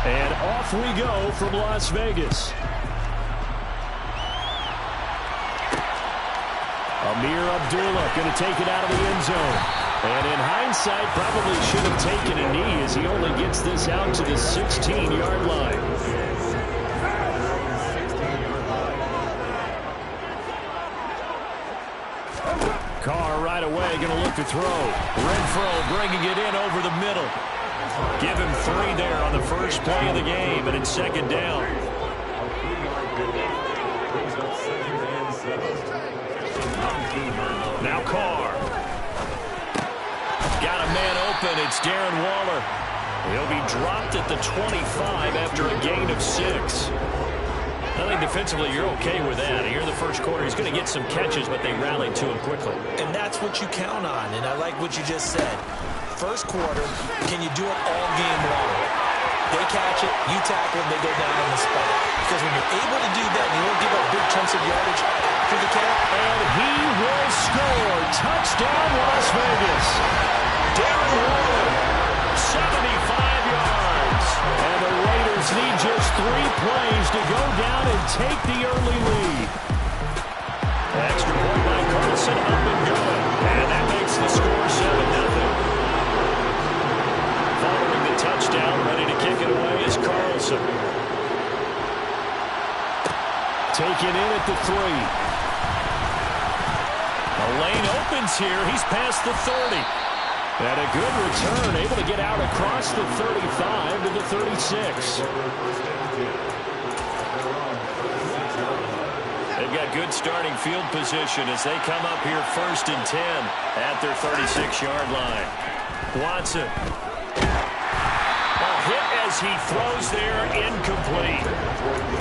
And off we go from Las Vegas. Amir Abdullah going to take it out of the end zone. And in hindsight, probably should have taken a knee as he only gets this out to the 16-yard line. Carr right away going to look to throw. Renfrow bringing it in over the middle. Give him 3 there on the first play of the game, and it's second down. Now Carr. Got a man open. It's Darren Waller. He'll be dropped at the 25 after a gain of 6. I think defensively you're okay with that. Here in the first quarter, he's going to get some catches, but they rallied to him quickly. And that's what you count on, and I like what you just said. First quarter, can you do it all game long? They catch it, you tackle it, they go down on the spot. Because when you're able to do that, you don't give up big chunks of yardage to the cap. And he will score. Touchdown, Las Vegas. Darren Waller, 75 yards. And the Raiders need just 3 plays to go down and take the early lead. Extra point by Carlson, up and going. And that makes the score 7-0. Following the touchdown, ready to kick it away is Carlson. Taken in at the 3. A lane opens here. He's past the 30. And a good return, able to get out across the 35 to the 36. They've got good starting field position as they come up here 1st and 10 at their 36-yard line. Watson. Hit as he throws there, incomplete.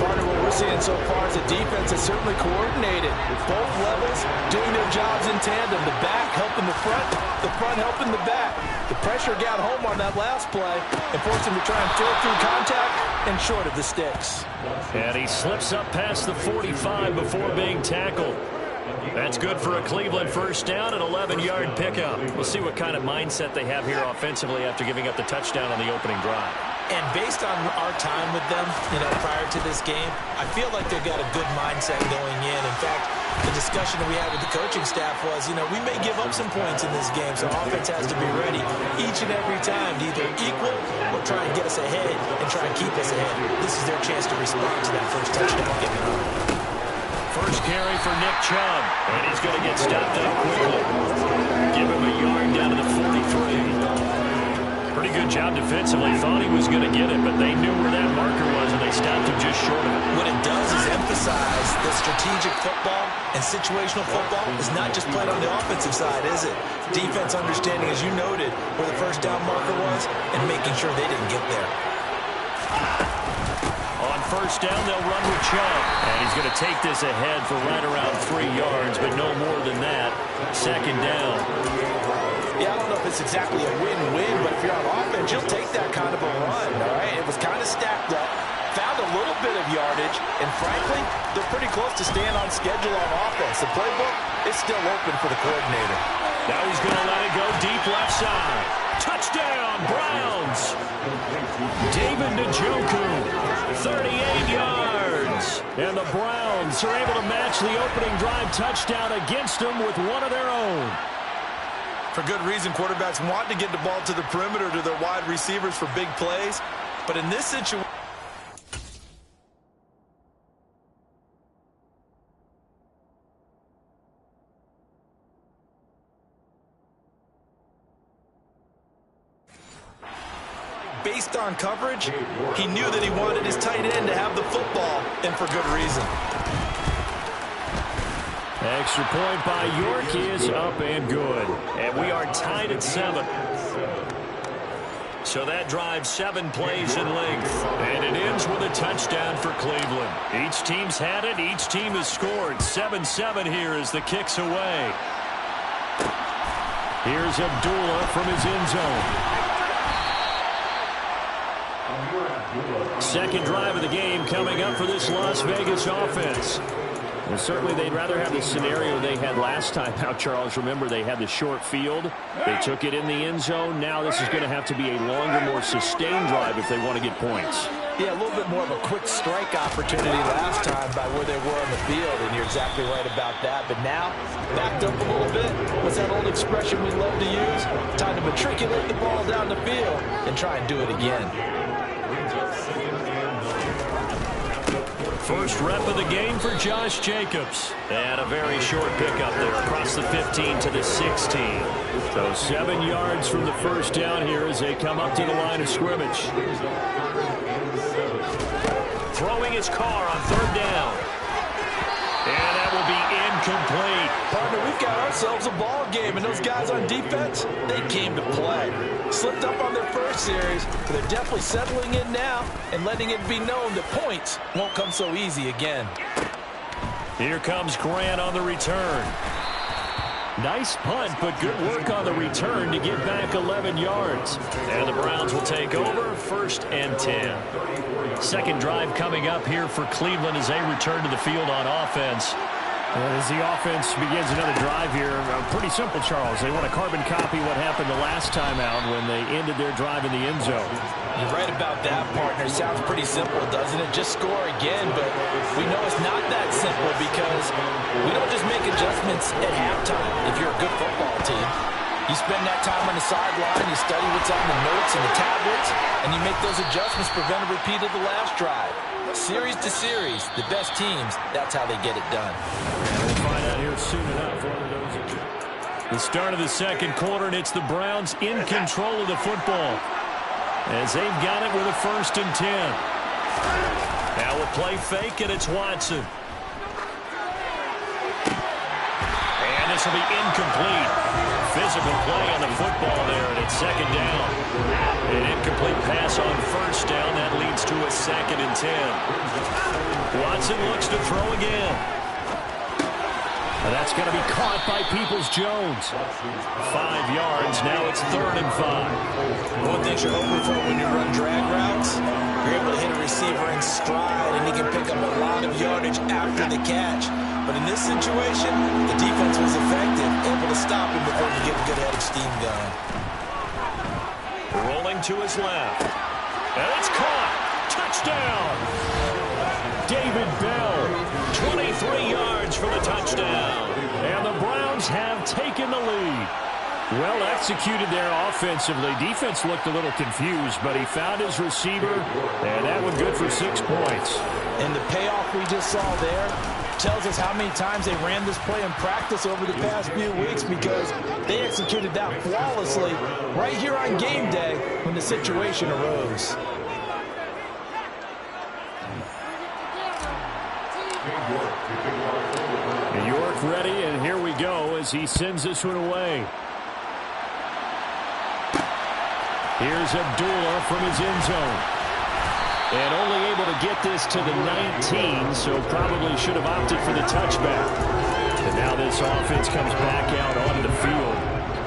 Part of what we're seeing so far is the defense is certainly coordinated. Both levels doing their jobs in tandem. The back helping the front helping the back. The pressure got home on that last play and forced him to try and throw through contact and short of the sticks. And he slips up past the 45 before being tackled. That's good for a Cleveland first down, an 11-yard pickup. We'll see what kind of mindset they have here offensively after giving up the touchdown on the opening drive. And based on our time with them, prior to this game, I feel like they've got a good mindset going in. In fact, the discussion that we had with the coaching staff was, we may give up some points in this game, so offense has to be ready each and every time to either equal or try and get us ahead and try and keep us ahead. This is their chance to respond to that first touchdown given up. First carry for Nick Chubb, and he's going to get stopped up quickly. Give him a yard down to the 43. Pretty good job defensively. Thought he was going to get it, but they knew where that marker was, and they stopped him just short of it. What it does is emphasize that strategic football and situational football is not just played on the offensive side, is it? Defense understanding, as you noted, where the first down marker was and making sure they didn't get there. On first down, they'll run with Chubb. And he's going to take this ahead for right around 3 yards, but no more than that. Second down. Yeah, I don't know if it's exactly a win-win, but if you're on offense, you'll take that kind of a run, all right? It was kind of stacked up, found a little bit of yardage, and frankly, they're pretty close to staying on schedule on offense. The playbook is still open for the coordinator. Now he's going to let it go deep left side. Touchdown, Browns. David Njoku, 38 yards. And the Browns are able to match the opening drive touchdown against them with one of their own. For good reason, quarterbacks want to get the ball to the perimeter to their wide receivers for big plays. But in this situation, based on coverage, he knew that he wanted his tight end to have the football, and for good reason. Extra point by York is up and good. And we are tied at 7. So that drives 7 plays in length. And it ends with a touchdown for Cleveland. Each team's had it. Each team has scored. 7-7 here as the kick's away. Here's Abdullah from his end zone. Second drive of the game coming up for this Las Vegas offense. Well, certainly they'd rather have the scenario they had last time out, Charles. Remember, they had the short field. They took it in the end zone. Now this is going to have to be a longer, more sustained drive if they want to get points. Yeah, a little bit more of a quick strike opportunity last time by where they were on the field, and you're exactly right about that. But now, backed up a little bit. What's that old expression we love to use? Time to matriculate the ball down the field and try and do it again. First rep of the game for Josh Jacobs. And a very short pickup there across the 15 to the 16. So 7 yards from the first down here as they come up to the line of scrimmage. Throwing his car on third down. And that will be incomplete. Partner, we've got ourselves a ball game, and those guys on defense, they came to play. Slipped up on their first series, but they're definitely settling in now and letting it be known that points won't come so easy again. Here comes Grant on the return. Nice punt, but good work on the return to get back 11 yards. And the Browns will take over, 1st and 10. Second drive coming up here for Cleveland as they return to the field on offense. As the offense begins another drive here, pretty simple, Charles. They want to carbon copy what happened the last time out when they ended their drive in the end zone. You're right about that, partner. Sounds pretty simple, doesn't it? Just score again, but we know it's not that simple because we don't just make adjustments at halftime if you're a good football team. You spend that time on the sideline, you study what's on the notes and the tablets, and you make those adjustments, prevent a repeat of the last drive. Series to series, the best teams, that's how they get it done. And we'll find out here soon enough. The start of the second quarter, and it's the Browns in control of the football as they've got it with a 1st and 10. Now we'll play fake, and it's Watson. And this will be incomplete. Physical play on the football there, and it's 2nd down. An incomplete pass on 1st down. That leads to a 2nd and 10. Watson looks to throw again. That's going to be caught by Peoples-Jones. 5 yards. Now it's 3rd and 5. One thing you're hoping for when you run drag routes, you're able to hit a receiver in stride, and he can pick up a lot of yardage after the catch. But in this situation, the defense was effective, able to stop him before he get a good head of steam going. Rolling to his left. And it's caught. Touchdown. David Bell, 23 yards for the touchdown. And the Browns have taken the lead. Well executed there offensively. Defense looked a little confused, but he found his receiver, and that one good for 6 points. And the payoff we just saw there tells us how many times they ran this play in practice over the past few weeks, because they executed that flawlessly right here on game day when the situation arose. York ready, and here we go as he sends this one away. Here's Abdullah from his end zone. And only able to get this to the 19, so probably should have opted for the touchback. And now this offense comes back out onto the field.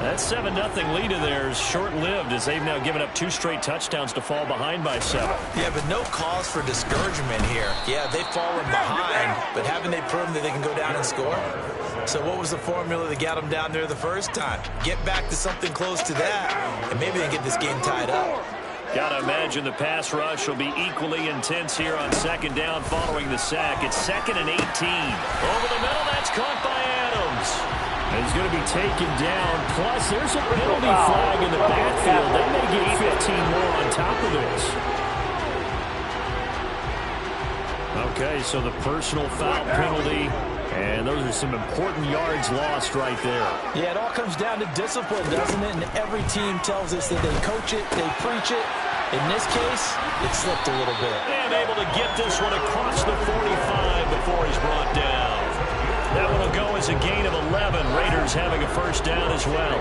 That 7-0 lead of theirs short-lived as they've now given up 2 straight touchdowns to fall behind by 7. Yeah, but no cause for discouragement here. Yeah, they've fallen behind, but haven't they proven that they can go down and score? So what was the formula that got them down there the first time? Get back to something close to that, and maybe they get this game tied up. Got to imagine the pass rush will be equally intense here on 2nd down following the sack. It's 2nd and 18. Over the middle, that's caught by Adams. He's going to be taken down. Plus, there's a penalty flag in the backfield. They may get 15 more on top of this. Okay, so the personal foul penalty. And those are some important yards lost right there. Yeah, it all comes down to discipline, doesn't it? And every team tells us that they coach it, they preach it. In this case, it slipped a little bit. And able to get this one across the 45 before he's brought down. That one will go as a gain of 11. Raiders having a 1st down as well.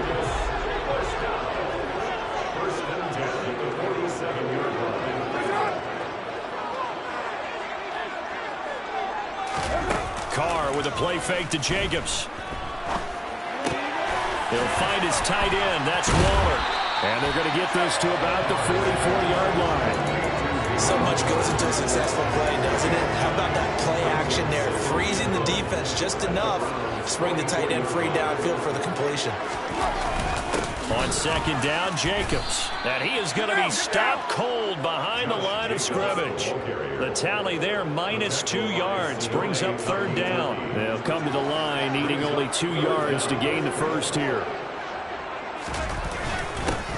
Carr with a play fake to Jacobs. He'll find his tight end. That's Waller. And they're going to get this to about the 44-yard line. So much goes into a successful play, doesn't it? How about that play action there? Freezing the defense just enough to bring the tight end free downfield for the completion. On second down, Jacobs. And he is going to be stopped cold behind the line of scrimmage. The tally there, -2 yards, brings up third down. They'll come to the line needing only 2 yards to gain the first here.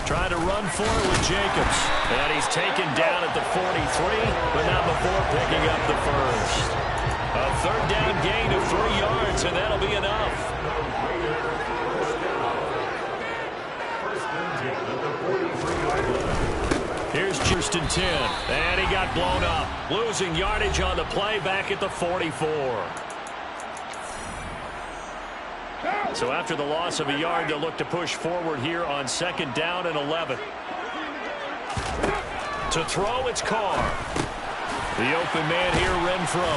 Trying to run for it with Jacobs. And he's taken down at the 43, but not before picking up the first. A third down gain of 3 yards, and that'll be enough. Here's Houston 10, and he got blown up. Losing yardage on the play back at the 44. So after the loss of a yard, they'll look to push forward here on second down and 11. To throw, it's Carr. The open man here, Renfro.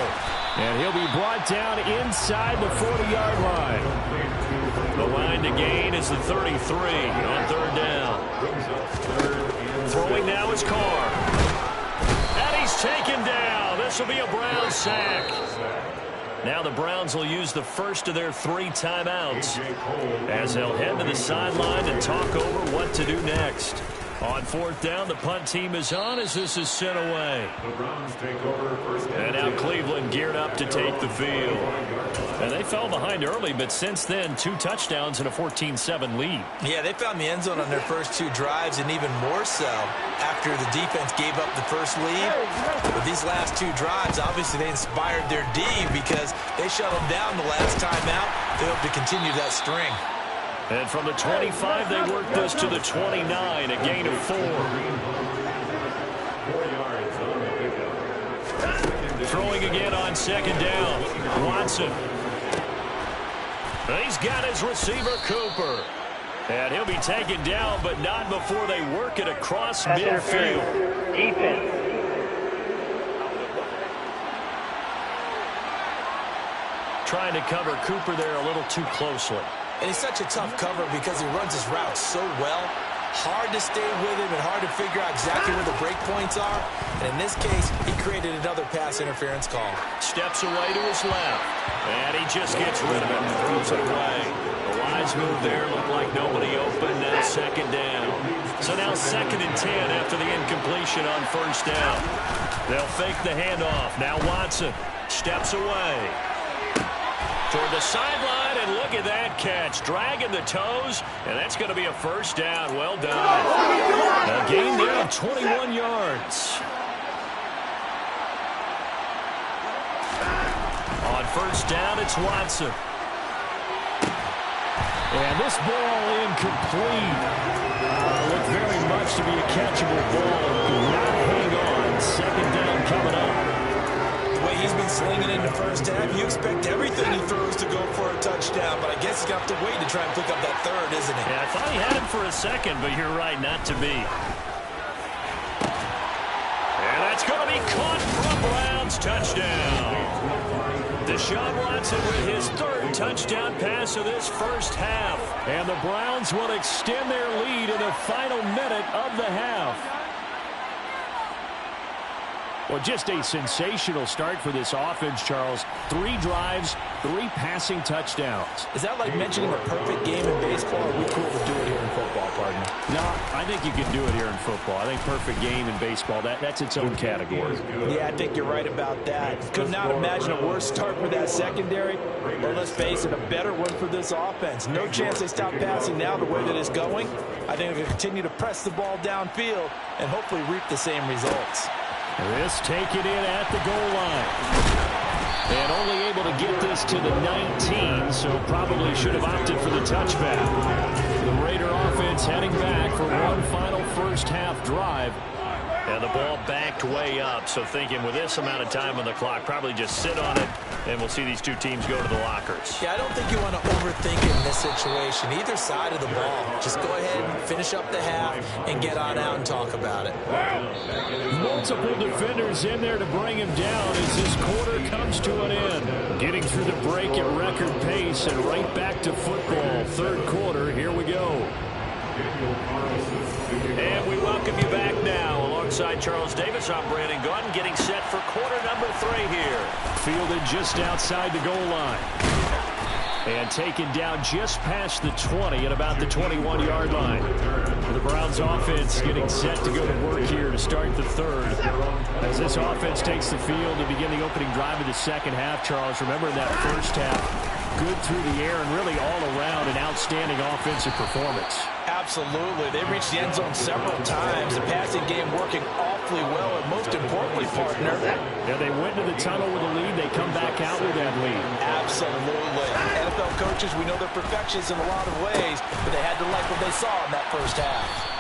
And he'll be brought down inside the 40-yard line. The line to gain is the 33 on third down. Throwing now is Carr. And he's taken down. This will be a Browns sack. Now the Browns will use the first of their 3 timeouts as they'll head to the sideline and talk over what to do next. On fourth down, the punt team is on as this is sent away. And now Cleveland geared up to take the field. And they fell behind early, but since then, 2 touchdowns and a 14-7 lead. Yeah, they found the end zone on their first 2 drives, and even more so after the defense gave up the first lead. But these last 2 drives, obviously they inspired their D because they shut them down the last time out. They hope to continue that string. And from the 25, they work this to the 29, a gain of 4. Throwing again on second down. Watson. He's got his receiver, Cooper. And he'll be taken down, but not before they work it across midfield. Defense. Trying to cover Cooper there a little too closely. And he's such a tough cover because he runs his route so well. Hard to stay with him and hard to figure out exactly where the break points are. And in this case, he created another pass interference call. Steps away to his left. And he just gets rid of it and throws it away. A wise move there. Looked like nobody open. Now second down. So now second and 10 after the incompletion on first down. They'll fake the handoff. Now Watson steps away. Toward the sideline, and look at that catch. Dragging the toes, and that's going to be a first down. Well done. A gain there of 21 yards. On first down, it's Watson. And this ball incomplete. Looked very much to be a catchable ball. Could not hang on. Second down coming up. He's been slinging in the first half. You expect everything he throws to go for a touchdown, but I guess he's got to wait to try and pick up that third, isn't he? Yeah, I thought he had him for a second, but you're right, not to be. And that's going to be caught for a Browns touchdown. Deshaun Watson with his 3rd touchdown pass of this first half. And the Browns will extend their lead in the final minute of the half. Well, just a sensational start for this offense, Charles. 3 drives, 3 passing touchdowns. Is that like mentioning a perfect game in baseball, or are we cool to do it here in football, partner? No, I think you can do it here in football. I think perfect game in baseball, that's its own category. Yeah, I think you're right about that. Could not imagine a worse start for that secondary. Well, let's face it, a better one for this offense. No chance they stop passing now the way that it's going. I think they'll continue to press the ball downfield and hopefully reap the same results. This taken in at the goal line. And only able to get this to the 19, so probably should have opted for the touchback. The Raider offense heading back for one final first half drive. And the ball backed way up, so thinking with this amount of time on the clock, probably just sit on it, and we'll see these 2 teams go to the lockers. Yeah, I don't think you want to overthink it in this situation. Either side of the ball. Just go ahead and finish up the half and get on out and talk about it. Multiple defenders in there to bring him down as this quarter comes to an end. Getting through the break at record pace and right back to football. 3rd quarter, here we go. And we welcome you back now. Alongside Charles Davis, I'm Brandon Gaudin, getting set for quarter number 3 here. Fielded just outside the goal line. And taken down just past the 20 at about the 21-yard line. The Browns offense getting set to go to work here to start the third. As this offense takes the field to begin the opening drive of the second half, Charles, remember in that first half, good through the air and really all around an outstanding offensive performance. Absolutely. They reached the end zone several times. The passing game working awfully well, and most importantly, partner. Yeah, they went to the tunnel with a lead. They come back out with that lead. Absolutely. NFL coaches, we know they're perfectionists in a lot of ways, but they had to like what they saw in that first half.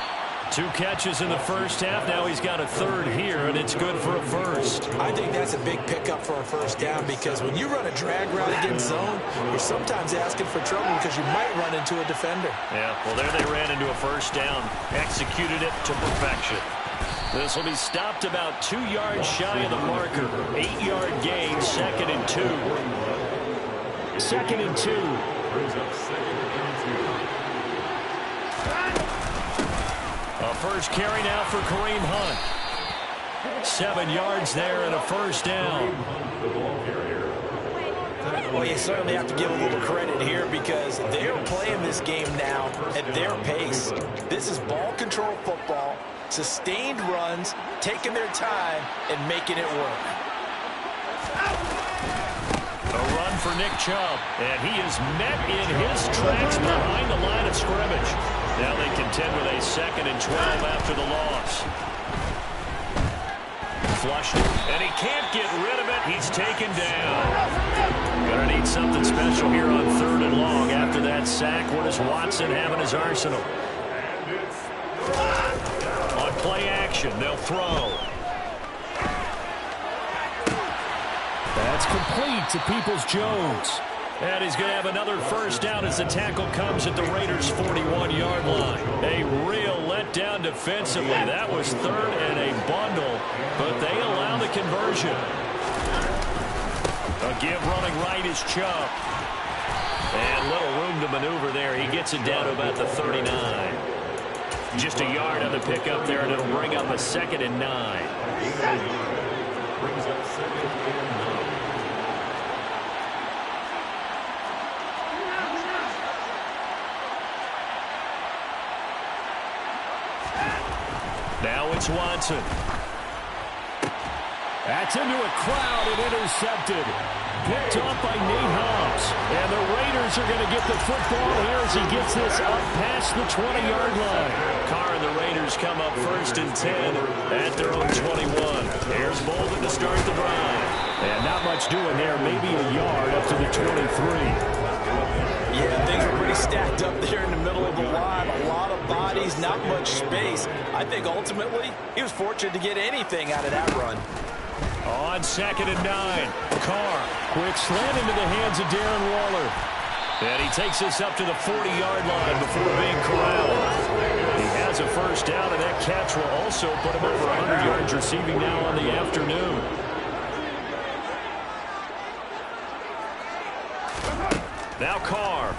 2 catches in the first half. Now he's got a third here, and it's good for a first. I think that's a big pickup for a first down because when you run a drag route against zone, you're sometimes asking for trouble because you might run into a defender. Yeah, well, there they ran into a first down. Executed it to perfection. This will be stopped about 2 yards shy of the marker. 8-yard gain, 2nd and 2. 2nd and 2. A first carry now for Kareem Hunt. 7 yards there and a first down. Well, you certainly have to give a little credit here because they're playing this game now at their pace. This is ball control football, sustained runs, taking their time, and making it work. A run for Nick Chubb, and he is met in his tracks behind the line of scrimmage. Now they contend with a 2nd and 12 after the loss. Flushed it, and he can't get rid of it. He's taken down. Gonna need something special here on 3rd and long. After that sack, what does Watson have in his arsenal? On play action, they'll throw. That's complete to Peoples-Jones. And he's going to have another first down as the tackle comes at the Raiders' 41-yard line. A real letdown defensively. That was 3rd and a bundle, but they allow the conversion. A give running right is Chubb. And little room to maneuver there. He gets it down to about the 39. Just a yard on the pickup there, and it'll bring up a 2nd and 9. Now it's Watson. That's into a crowd and intercepted. Picked off by Nate Hobbs. And the Raiders are going to get the football here as he gets this up past the 20-yard line. Carr and the Raiders come up 1st and 10 at their own 21. Here's Bolden to start the drive. And not much doing there. Maybe a yard up to the 23. Yeah, things are pretty stacked up there in the middle of the line. A lot of bodies, not much space. I think ultimately he was fortunate to get anything out of that run. On 2nd and 9, Carr, quick slant into the hands of Darren Waller. And he takes this up to the 40-yard line before being corralled. He has a first down, and that catch will also put him over 100 yards receiving now on the afternoon. Now Carr.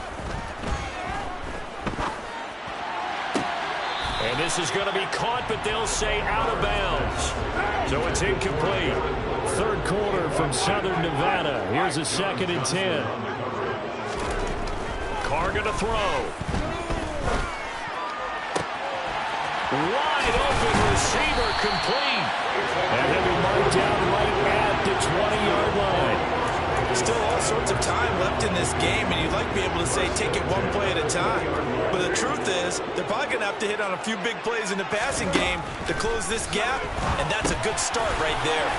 And this is going to be caught, but they'll say out of bounds. So it's incomplete. 3rd quarter from Southern Nevada. Here's a 2nd and 10. Carr going to throw. Wide open receiver complete. And he'll be marked down right at the 20-yard line. Still all sorts of time left in this game, and you'd like to be able to say take it one play at a time. But the truth is, they're probably going to have to hit on a few big plays in the passing game to close this gap, and that's a good start right there.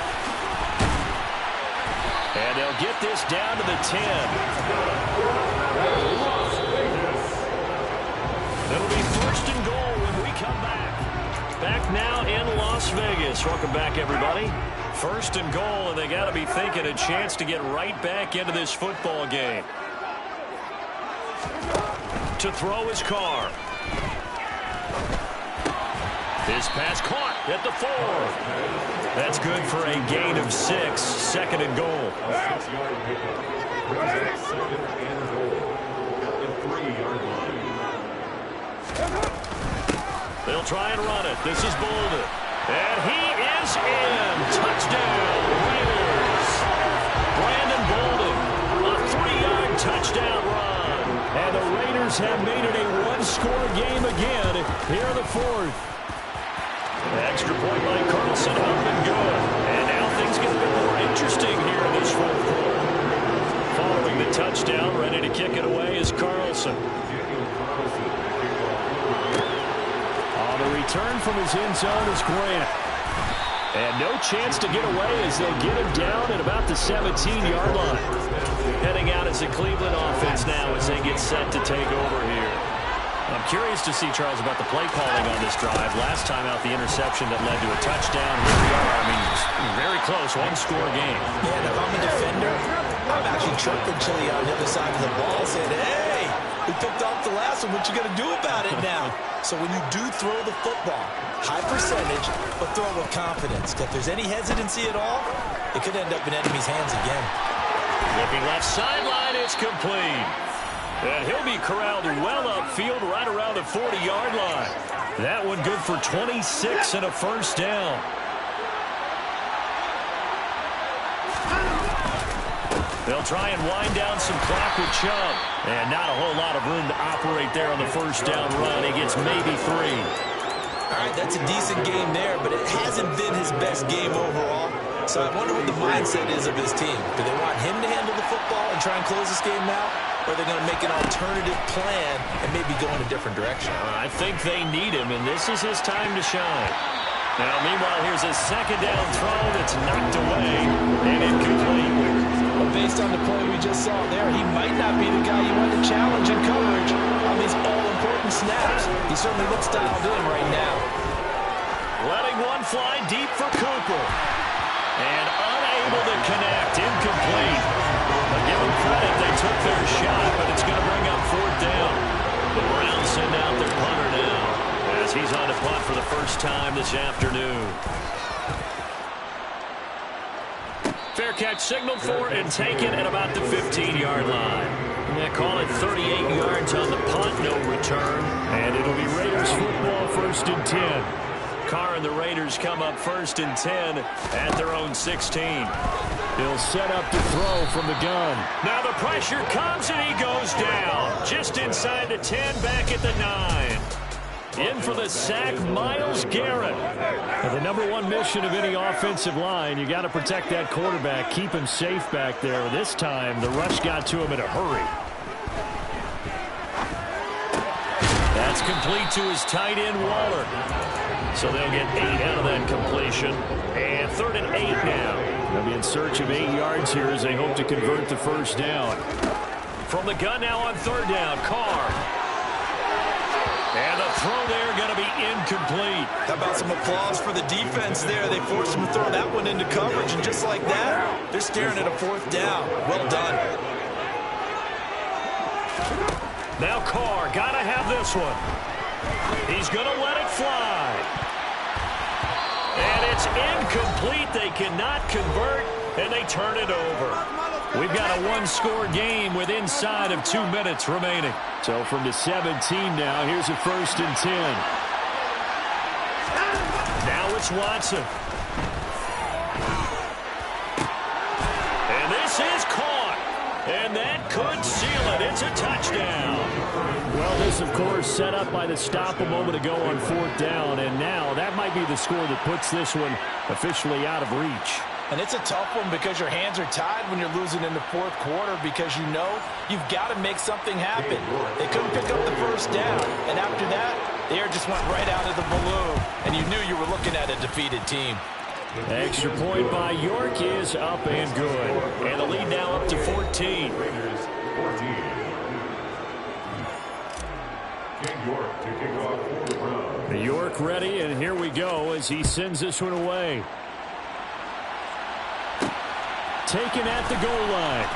And they'll get this down to the 10. It'll be 1st and goal when we come back. Back now in Las Vegas. Welcome back, everybody. 1st and goal, and they got to be thinking a chance to get right back into this football game. To throw his Carr. His pass caught at the 4. That's good for a gain of 6. 2nd and goal. 6-yard pickup. 2nd and goal at the 3-yard line. They'll try and run it. This is Bolden. And he is in. Touchdown, Raiders. Brandon Bolden, a 3-yard touchdown run. And the Raiders have made it a one-score game again here in the fourth. Extra point by Carlson, up and good. And now things get a bit more interesting here in this fourth quarter. Following the touchdown, ready to kick it away is Carlson. On the return from his end zone is Grant. And no chance to get away as they'll get him down at about the 17-yard line. Heading out as the Cleveland offense now as they get set to take over here. I'm curious to see, Charles, about the play calling on this drive. Last time out, the interception that led to a touchdown. Here we are. I mean, very close, one-score game. Yeah, and if I'm a defender, I'm actually chirping Chili on the other side of the ball saying, hey, we picked off the last one. What you going to do about it now? So when you do throw the football, high percentage, but throw with confidence. If there's any hesitancy at all, it could end up in enemy's hands again. Looking left sideline, it's complete. And he'll be corralled well upfield right around the 40-yard line. That one good for 26 and a first down. They'll try and wind down some clock with Chubb. And not a whole lot of room to operate there on the first down run. He gets maybe 3. All right, that's a decent game there, but it hasn't been his best game overall. So I wonder what the mindset is of his team. Do they want him to handle the football and try and close this game out? Or are they going to make an alternative plan and maybe go in a different direction? I think they need him, and this is his time to shine. Now, meanwhile, here's a second down throw that's knocked away and incomplete. But based on the play we just saw there, he might not be the guy you want to challenge in coverage on these all-important snaps. He certainly looks dialed in right now. Letting one fly deep for Cooper. And unable to connect, incomplete. But give them credit, they took their shot, but it's going to bring up fourth down. The Browns send out their punter now as he's on to punt for the first time this afternoon. Fair catch signaled for and taken at about the 15-yard line. They call it 38 yards on the punt, no return. And it'll be Raiders football, 1st and 10. Carr and the Raiders come up 1st and 10 at their own 16. He'll set up to throw from the gun. Now the pressure comes and he goes down. Just inside the 10, back at the 9. In for the sack, Myles Garrett. And the number one mission of any offensive line, you got to protect that quarterback, keep him safe back there. This time, the rush got to him in a hurry. That's complete to his tight end, Waller. So they'll get 8 out of that completion. And 3rd and 8 now. They'll be in search of 8 yards here as they hope to convert the first down. From the gun now on 3rd down, Carr. And the throw there going to be incomplete. How about some applause for the defense there? They forced him to throw that one into coverage, and just like that, they're staring at a 4th down. Well done. Now Carr, got to have this one. He's going to let it fly. And it's incomplete. They cannot convert, and they turn it over. We've got a one-score game with inside of 2 minutes remaining. So from the 17 now, here's a 1st and 10. Now it's Watson. And this is caught. And that could seal it. It's a touchdown. Well, this, of course, set up by the stop a moment ago on 4th down. And now that might be the score that puts this one officially out of reach. And it's a tough one because your hands are tied when you're losing in the 4th quarter because you know you've got to make something happen. They couldn't pick up the first down. And after that, the air just went right out of the balloon. And you knew you were looking at a defeated team. Extra point by York is up and good. And the lead now up to 14. York ready, and here we go as he sends this one away. Taken at the goal line.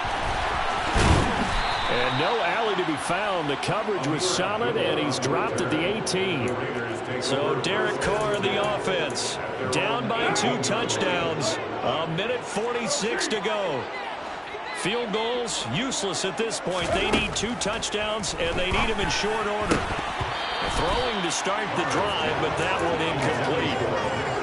And no alley to be found. The coverage was solid, and he's dropped at the 18. So Derek Carr in the offense. Down by 2 touchdowns. 1:46 to go. Field goals, useless at this point. They need 2 touchdowns, and they need them in short order. throwing to start the drive, but that one incomplete.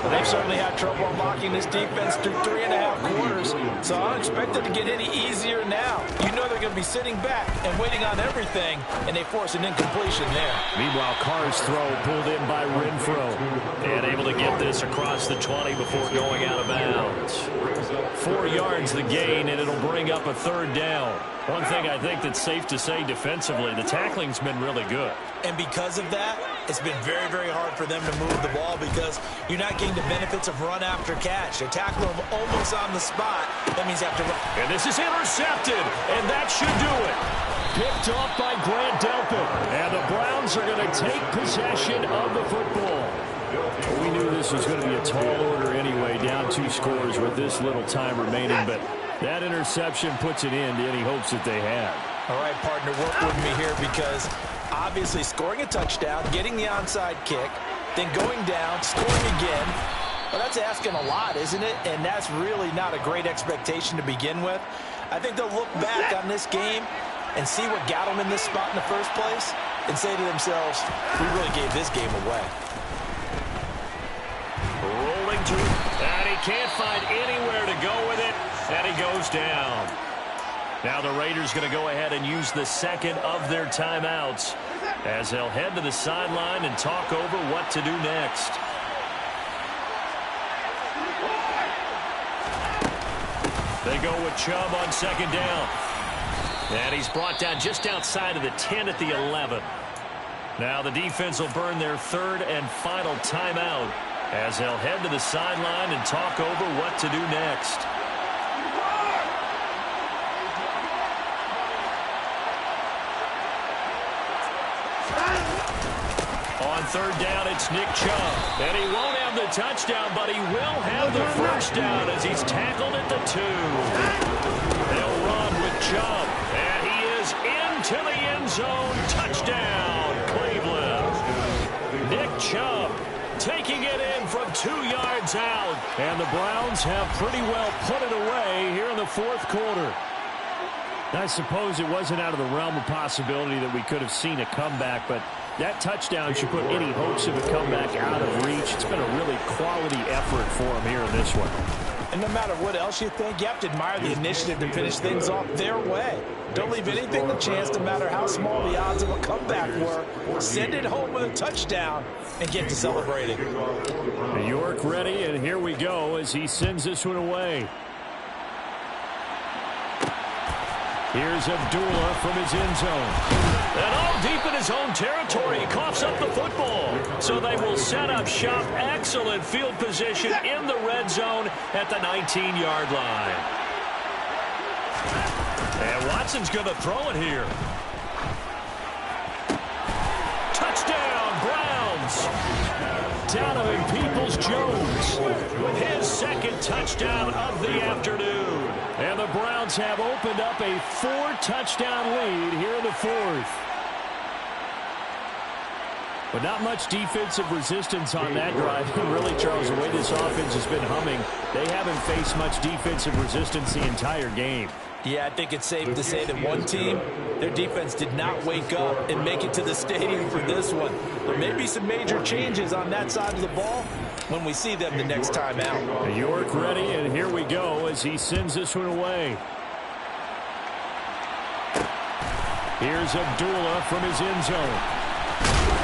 They've certainly had trouble unlocking this defense through 3.5 quarters, so I don't expect it to get any easier now. You know they're going to be sitting back and waiting on everything, and they force an incompletion there. Meanwhile, Carr's throw pulled in by Renfro, and able to get this across the 20 before going out of bounds. 4 yards the gain, and it'll bring up a 3rd down. One thing I think that's safe to say defensively, the tackling's been really good. And because of that, it's been very, very hard for them to move the ball because you're not getting the benefits of run after catch. They're tackling them almost on the spot. That means they have to run. And this is intercepted, and that should do it. Picked off by Grant Delpit. And the Browns are going to take possession of the football. Well, we knew this was going to be a tall order anyway, down 2 scores with this little time remaining, but that interception puts an end to any hopes that they had. All right, partner, work with me here because obviously scoring a touchdown, getting the onside kick, then going down, scoring again. Well, that's asking a lot, isn't it? And that's really not a great expectation to begin with. I think they'll look back on this game and see what got them in this spot in the first place and say to themselves, we really gave this game away. Rolling to it, and he can't find anywhere to go with it, and he goes down. Now the Raiders going to go ahead and use the second of their timeouts as they'll head to the sideline and talk over what to do next. They go with Chubb on 2nd down. And he's brought down just outside of the 10 at the 11. Now the defense will burn their 3rd and final timeout as they'll head to the sideline and talk over what to do next. On 3rd down, it's Nick Chubb. And he won't have the touchdown, but he will have the 1st down as he's tackled at the 2. They'll run with Chubb. And he is into the end zone. Touchdown, Cleveland. Nick Chubb taking it in from 2 yards out. And the Browns have pretty well put it away here in the 4th quarter. I suppose it wasn't out of the realm of possibility that we could have seen a comeback, but that touchdown should put any hopes of a comeback out of reach. It's been a really quality effort for him here in this one. And no matter what else you think, you have to admire the initiative to finish things off their way. Don't leave anything to chance, no matter how small the odds of a comeback were. Send it home with a touchdown and get to celebrating. York ready, and here we go as he sends this one away. Here's Abdullah from his end zone. And all deep in his own territory, he coughs up the football. So they will set up shop. Excellent field position in the red zone at the 19-yard line. And Watson's going to throw it here. Touchdown, Browns. Donovan Peoples-Jones with his 2nd touchdown of the afternoon. And the Browns have opened up a 4-touchdown lead here in the 4th. But not much defensive resistance on that drive. Really, Charles, the way this offense has been humming, they haven't faced much defensive resistance the entire game. Yeah, I think it's safe to say that one team, their defense did not wake up and make it to the stadium for this one. There may be some major changes on that side of the ball when we see them the next time out. York ready, and here we go as he sends this one away. Here's Abdullah from his end zone.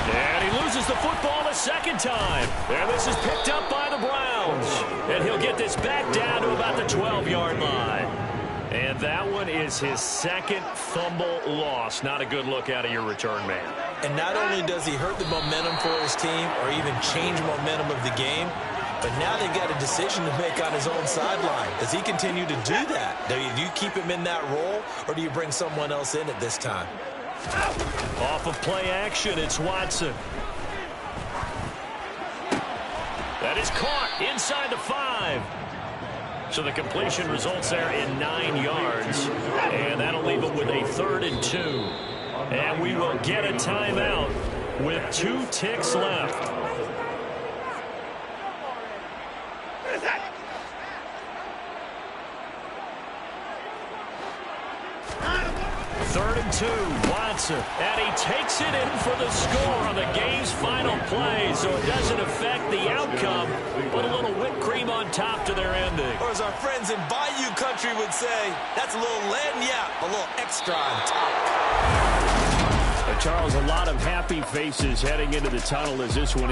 And he loses the football a 2nd time. And this is picked up by the Browns. And he'll get this back down to about the 12-yard line. And that one is his 2nd fumble loss. Not a good look out of your return man. And not only does he hurt the momentum for his team or even change momentum of the game, but now they've got a decision to make on his own sideline. Does he continue to do that? Do you keep him in that role, or do you bring someone else in at this time? Off of play action, it's Watson. That is caught inside the 5. So the completion results there in 9 yards. And that'll leave him with a 3rd and 2. And we will get a timeout with 2 ticks left. 3rd and 2. Watson. And he takes it in for the score on the game's final play. So it doesn't affect the outcome, but a little whipped cream on top to their ending. Or as our friends in Bayou Country would say, that's a little lagniappe, a little extra on top. Charles, a lot of happy faces heading into the tunnel as this one